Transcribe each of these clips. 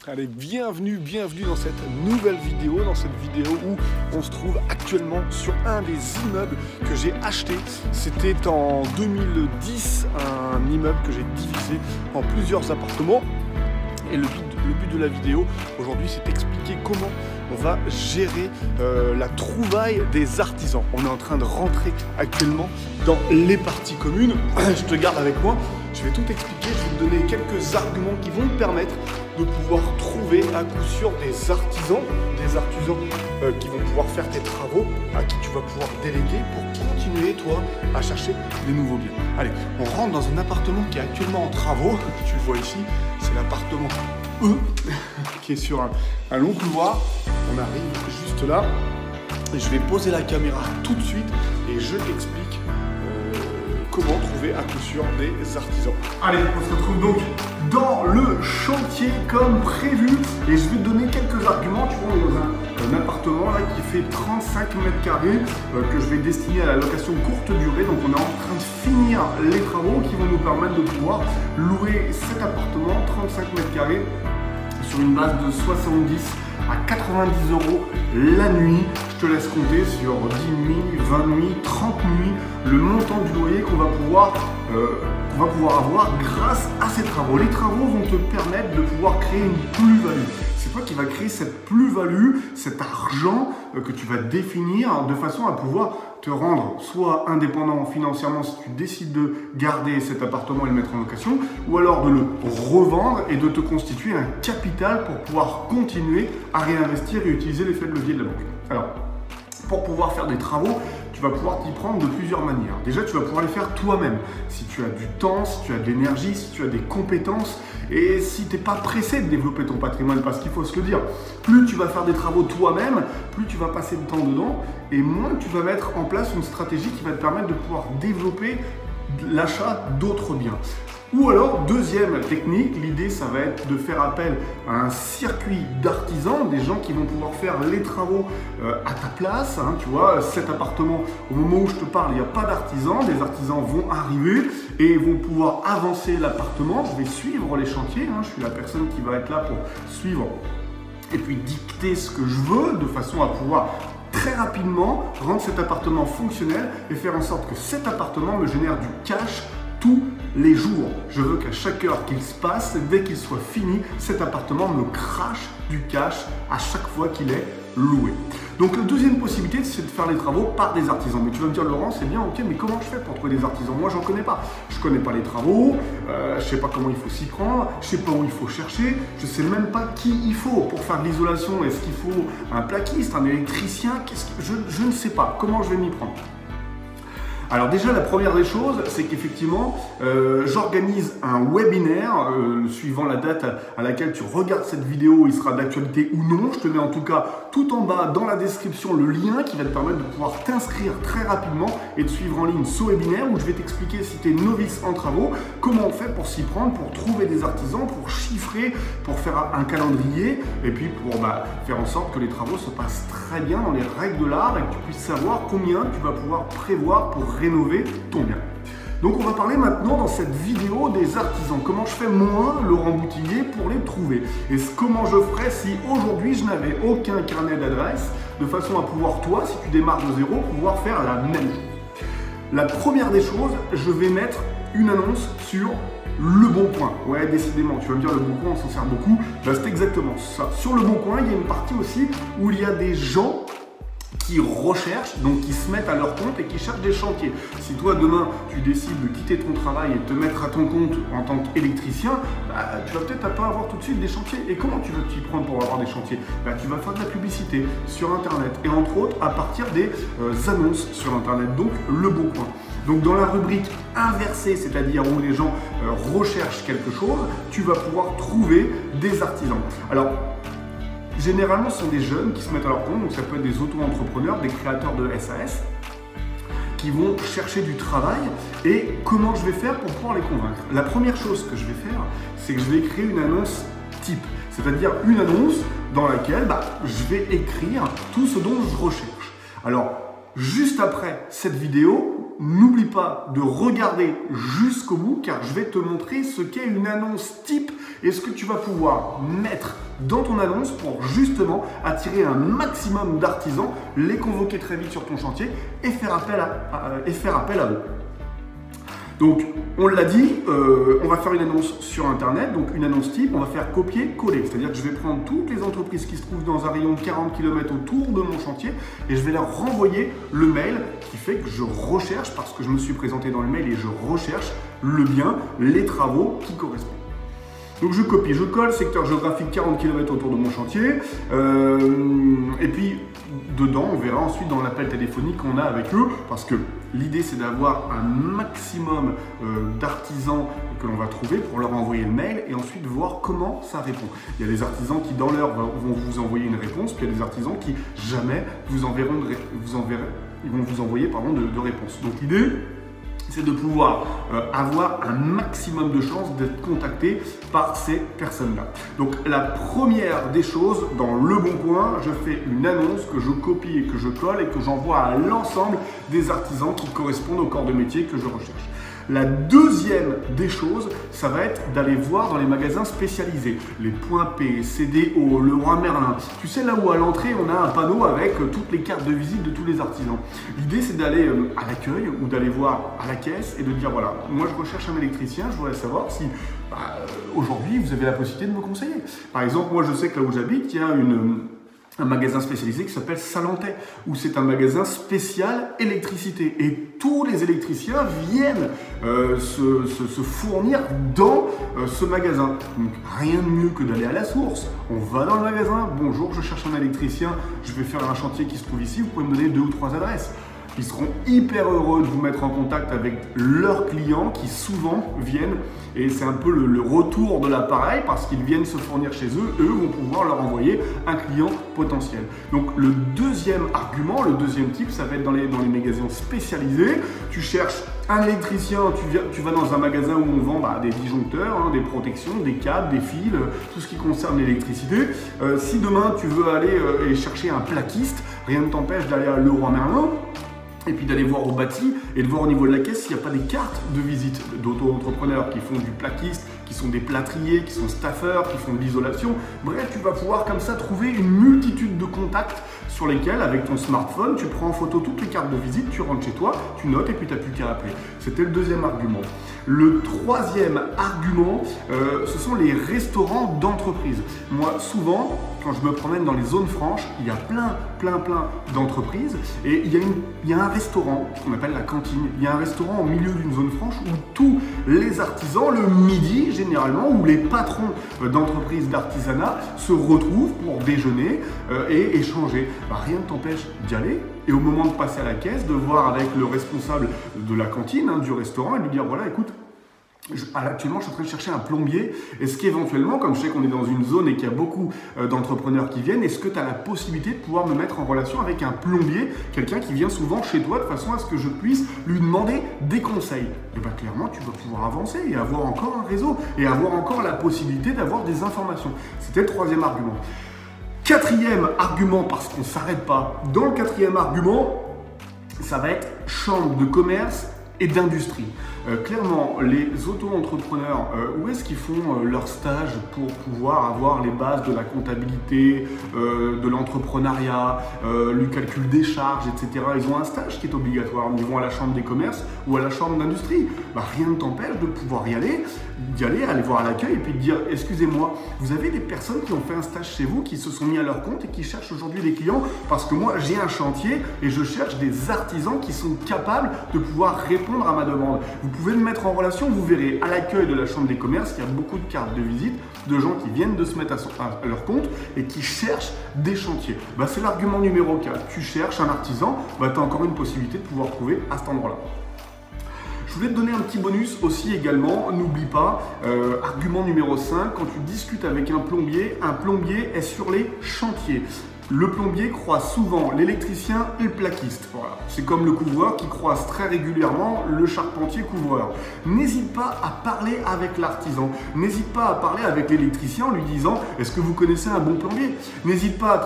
Allez, bienvenue dans cette nouvelle vidéo, où on se trouve actuellement sur un des immeubles que j'ai acheté. C'était en 2010, un immeuble que j'ai divisé en plusieurs appartements. Et le but de la vidéo aujourd'hui, c'est d'expliquer comment on va gérer la trouvaille des artisans. On est en train de rentrer actuellement dans les parties communes. Je te garde avec moi, je vais tout expliquer, je vais te donner quelques arguments qui vont te permettre de pouvoir trouver à coup sûr des artisans qui vont pouvoir faire tes travaux, à qui tu vas pouvoir déléguer pour continuer toi à chercher des nouveaux biens. Allez, on rentre dans un appartement qui est actuellement en travaux, tu le vois ici, c'est l'appartement E qui est sur un long couloir. On arrive juste là et je vais poser la caméra tout de suite et je t'explique comment trouver à coup sûr des artisans. Allez, on se retrouve donc dans le chantier comme prévu et je vais te donner quelques arguments. Tu vois, on est dans un appartement là qui fait 35 mètres carrés que je vais destiner à la location courte durée. Donc on est en train de finir les travaux qui vont nous permettre de pouvoir louer cet appartement 35 mètres carrés sur une base de 70 à 90 € la nuit. Je te laisse compter sur 10 nuits, 20 nuits, 30 nuits, le montant du loyer qu'on va pouvoir avoir grâce à ces travaux. Les travaux vont te permettre de pouvoir créer une plus-value. C'est toi qui vas créer cette plus-value, cet argent que tu vas définir de façon à pouvoir te rendre soit indépendant financièrement si tu décides de garder cet appartement et le mettre en location, ou alors de le revendre et de te constituer un capital pour pouvoir continuer à réinvestir et utiliser l'effet de levier de la banque. Alors, pour pouvoir faire des travaux, tu vas pouvoir t'y prendre de plusieurs manières. Déjà, tu vas pouvoir les faire toi-même. Si tu as du temps, si tu as de l'énergie, si tu as des compétences et si tu n'es pas pressé de développer ton patrimoine, parce qu'il faut se le dire, plus tu vas faire des travaux toi-même, plus tu vas passer de temps dedans et moins tu vas mettre en place une stratégie qui va te permettre de pouvoir développer l'achat d'autres biens. Ou alors, deuxième technique, l'idée ça va être de faire appel à un circuit d'artisans, des gens qui vont pouvoir faire les travaux à ta place. Hein, tu vois, cet appartement, au moment où je te parle, il n'y a pas d'artisans, des artisans vont arriver et vont pouvoir avancer l'appartement. Je vais suivre les chantiers, hein, je suis la personne qui va être là pour suivre et puis dicter ce que je veux de façon à pouvoir très rapidement rendre cet appartement fonctionnel et faire en sorte que cet appartement me génère du cash tous les jours. Je veux qu'à chaque heure qu'il se passe, dès qu'il soit fini, cet appartement me crache du cash à chaque fois qu'il est loué. Donc la deuxième possibilité, c'est de faire les travaux par des artisans. Mais tu vas me dire, Laurent, c'est bien, ok, mais comment je fais pour trouver des artisans? Moi, j'en connais pas. Je connais pas les travaux, je sais pas comment il faut s'y prendre, je sais pas où il faut chercher, je sais même pas qui il faut pour faire de l'isolation. Est-ce qu'il faut un plaquiste, un électricien? Je ne sais pas. Comment je vais m'y prendre? Alors déjà, la première des choses, c'est qu'effectivement, j'organise un webinaire, suivant la date à laquelle tu regardes cette vidéo, il sera d'actualité ou non. Je te mets en tout cas tout en bas dans la description le lien qui va te permettre de pouvoir t'inscrire très rapidement et de suivre en ligne ce webinaire où je vais t'expliquer si tu es novice en travaux, comment on fait pour s'y prendre, pour trouver des artisans, pour chiffrer, pour faire un calendrier et puis pour faire en sorte que les travaux se passent très bien dans les règles de l'art et que tu puisses savoir combien tu vas pouvoir prévoir pour rénover ton bien. Donc on va parler maintenant dans cette vidéo des artisans. Comment je fais moi, Laurent Boutillier, pour les trouver? Et comment je ferais si aujourd'hui je n'avais aucun carnet d'adresses, de façon à pouvoir, toi, si tu démarres de zéro, pouvoir faire la même chose. La première des choses, je vais mettre une annonce sur Le Bon Coin. Ouais, décidément, tu vas me dire Le Bon Coin, on s'en sert beaucoup. C'est exactement ça. Sur Le Bon Coin, il y a une partie aussi où il y a des gens qui recherchent, donc qui se mettent à leur compte et qui cherchent des chantiers. Si toi demain tu décides de quitter ton travail et de te mettre à ton compte en tant qu'électricien, tu vas peut-être pas avoir tout de suite des chantiers. Et comment tu vas t'y prendre pour avoir des chantiers? Tu vas faire de la publicité sur internet et entre autres à partir des annonces sur internet, donc Le Bon Coin. Donc dans la rubrique inversée, c'est-à-dire où les gens recherchent quelque chose, tu vas pouvoir trouver des artisans. Alors, généralement, ce sont des jeunes qui se mettent à leur compte, donc ça peut être des auto-entrepreneurs, des créateurs de SAS, qui vont chercher du travail. Et comment je vais faire pour pouvoir les convaincre? La première chose que je vais faire, c'est que je vais créer une annonce type, c'est-à-dire une annonce dans laquelle je vais écrire tout ce dont je recherche. Alors, juste après cette vidéo, n'oublie pas de regarder jusqu'au bout car je vais te montrer ce qu'est une annonce type et ce que tu vas pouvoir mettre dans ton annonce pour justement attirer un maximum d'artisans, les convoquer très vite sur ton chantier et faire appel à eux. Donc, on l'a dit, on va faire une annonce sur Internet, donc une annonce type, on va faire copier-coller. C'est-à-dire que je vais prendre toutes les entreprises qui se trouvent dans un rayon de 40 km autour de mon chantier et je vais leur renvoyer le mail qui fait que je recherche, parce que je me suis présenté dans le mail et je recherche le bien, les travaux qui correspondent. Donc je copie, je colle, secteur géographique 40 km autour de mon chantier. Et puis dedans, on verra ensuite dans l'appel téléphonique qu'on a avec eux, parce que l'idée c'est d'avoir un maximum d'artisans que l'on va trouver pour leur envoyer le mail et ensuite voir comment ça répond. Il y a des artisans qui dans l'heure vont vous envoyer une réponse, puis il y a des artisans qui jamais ils vont vous envoyer de réponse. Donc l'idée, c'est de pouvoir avoir un maximum de chances d'être contacté par ces personnes-là. Donc la première des choses, dans Le Bon Coin, je fais une annonce que je copie et que je colle et que j'envoie à l'ensemble des artisans qui correspondent au corps de métier que je recherche. La deuxième des choses, ça va être d'aller voir dans les magasins spécialisés, les Points P, CDO, Leroy Merlin. Tu sais, là où à l'entrée, on a un panneau avec toutes les cartes de visite de tous les artisans. L'idée, c'est d'aller à l'accueil ou d'aller voir à la caisse et de dire, voilà, moi je recherche un électricien, je voudrais savoir si aujourd'hui, vous avez la possibilité de me conseiller. Par exemple, moi je sais que là où j'habite, il y a un magasin spécialisé qui s'appelle Salantais, où c'est un magasin spécial électricité. Et tous les électriciens viennent se fournir dans ce magasin. Donc rien de mieux que d'aller à la source. On va dans le magasin, bonjour, je cherche un électricien, je vais faire un chantier qui se trouve ici, vous pouvez me donner 2 ou 3 adresses. Ils seront hyper heureux de vous mettre en contact avec leurs clients qui souvent viennent, et c'est un peu le retour de l'appareil parce qu'ils viennent se fournir chez eux, eux vont pouvoir leur envoyer un client potentiel. Donc le deuxième argument, le deuxième type, ça va être dans les magasins spécialisés. Tu cherches un électricien, tu vas dans un magasin où on vend des disjoncteurs, des protections, des câbles, des fils, tout ce qui concerne l'électricité. Si demain tu veux aller chercher un plaquiste, rien ne t'empêche d'aller à Leroy Merlin et puis d'aller voir au bâti et de voir au niveau de la caisse s'il n'y a pas des cartes de visite d'auto-entrepreneurs qui font du plaquiste, qui sont des plâtriers, qui sont staffeurs, qui font de l'isolation. Bref, tu vas pouvoir comme ça trouver une multitude de contacts sur lesquels, avec ton smartphone, tu prends en photo toutes les cartes de visite, tu rentres chez toi, tu notes et puis tu n'as plus qu'à appeler. C'était le deuxième argument. Le troisième argument, ce sont les restaurants d'entreprise. Moi, souvent, quand je me promène dans les zones franches, il y a plein d'entreprises et il y a un restaurant qu'on appelle la cantine. Il y a un restaurant au milieu d'une zone franche où tous les artisans, le midi généralement, où les patrons d'entreprises d'artisanat se retrouvent pour déjeuner et échanger. Rien ne t'empêche d'y aller. Et au moment de passer à la caisse, de voir avec le responsable de la cantine, du restaurant, et lui dire, voilà, écoute, actuellement, je suis en train de chercher un plombier. Est-ce qu'éventuellement, comme je sais qu'on est dans une zone et qu'il y a beaucoup d'entrepreneurs qui viennent, est-ce que tu as la possibilité de pouvoir me mettre en relation avec un plombier, quelqu'un qui vient souvent chez toi de façon à ce que je puisse lui demander des conseils? Et bien clairement, tu vas pouvoir avancer et avoir encore un réseau et avoir encore la possibilité d'avoir des informations. C'était le troisième argument. Quatrième argument, parce qu'on ne s'arrête pas, dans le quatrième argument, ça va être chambre de commerce et d'industrie. Clairement, les auto-entrepreneurs, où est-ce qu'ils font leur stage pour pouvoir avoir les bases de la comptabilité, de l'entrepreneuriat, le calcul des charges, etc. Ils ont un stage qui est obligatoire. Ils vont à la chambre des commerces ou à la chambre d'industrie. Rien ne t'empêche de pouvoir y aller, aller voir à l'accueil et puis de dire « Excusez-moi, vous avez des personnes qui ont fait un stage chez vous, qui se sont mis à leur compte et qui cherchent aujourd'hui des clients parce que moi, j'ai un chantier et je cherche des artisans qui sont capables de pouvoir répondre à ma demande. » Vous pouvez me mettre en relation, vous verrez à l'accueil de la chambre des commerces, il y a beaucoup de cartes de visite de gens qui viennent de se mettre à leur compte et qui cherchent des chantiers. C'est l'argument numéro 4. Tu cherches un artisan, tu as encore une possibilité de pouvoir trouver à cet endroit-là. Je voulais te donner un petit bonus aussi également, n'oublie pas, argument numéro 5, quand tu discutes avec un plombier est sur les chantiers. Le plombier croise souvent l'électricien et le plaquiste. Voilà. C'est comme le couvreur qui croise très régulièrement le charpentier couvreur. N'hésite pas à parler avec l'artisan. N'hésite pas à parler avec l'électricien en lui disant « Est-ce que vous connaissez un bon plombier ?» N'hésite pas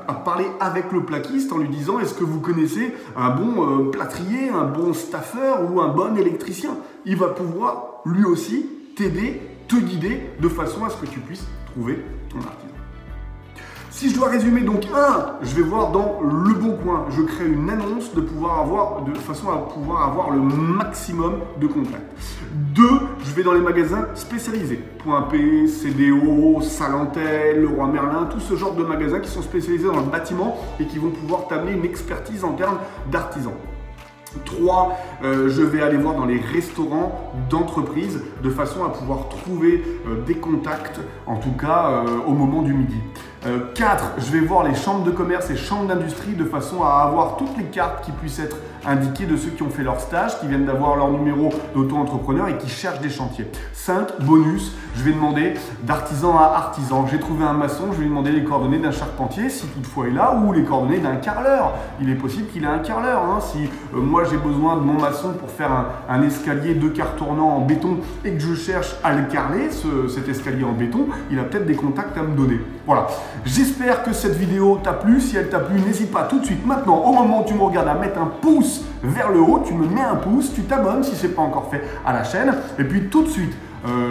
à parler avec le plaquiste en lui disant « Est-ce que vous connaissez un bon plâtrier, un bon staffeur ou un bon électricien ?» Il va pouvoir lui aussi t'aider, te guider de façon à ce que tu puisses trouver ton artisan. Si je dois résumer, donc 1, je vais voir dans Le Bon Coin, je crée une annonce de façon à pouvoir avoir le maximum de contacts. 2, je vais dans les magasins spécialisés, Point P, CDO, Salentel, Leroy Merlin, tout ce genre de magasins qui sont spécialisés dans le bâtiment et qui vont pouvoir t'amener une expertise en termes d'artisans. 3, je vais aller voir dans les restaurants d'entreprise de façon à pouvoir trouver des contacts, en tout cas au moment du midi. 4, je vais voir les chambres de commerce et chambres d'industrie de façon à avoir toutes les cartes qui puissent être indiquées de ceux qui ont fait leur stage, qui viennent d'avoir leur numéro d'auto-entrepreneur et qui cherchent des chantiers. 5, bonus, je vais demander d'artisan à artisan. J'ai trouvé un maçon, je vais lui demander les coordonnées d'un charpentier, si toutefois il est là, ou les coordonnées d'un carreleur. Il est possible qu'il ait un carreleur. Hein. Si moi j'ai besoin de mon maçon pour faire un escalier 2 quarts tournant en béton et que je cherche à le carreler, cet escalier en béton, il a peut-être des contacts à me donner. Voilà. J'espère que cette vidéo t'a plu. Si elle t'a plu, n'hésite pas tout de suite, maintenant, au moment où tu me regardes, à mettre un pouce vers le haut. Tu me mets un pouce, tu t'abonnes si ce n'est pas encore fait à la chaîne. Et puis tout de suite,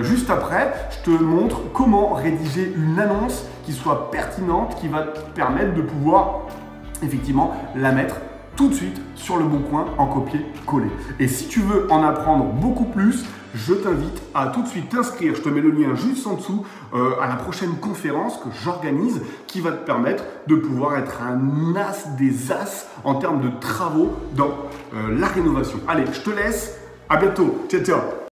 juste après, je te montre comment rédiger une annonce qui soit pertinente, qui va te permettre de pouvoir effectivement la mettre tout de suite sur Le Bon Coin en copier-coller. Et si tu veux en apprendre beaucoup plus, je t'invite à tout de suite t'inscrire, je te mets le lien juste en dessous, à la prochaine conférence que j'organise qui va te permettre de pouvoir être un as des as en termes de travaux dans la rénovation. Allez, je te laisse, à bientôt, ciao ciao.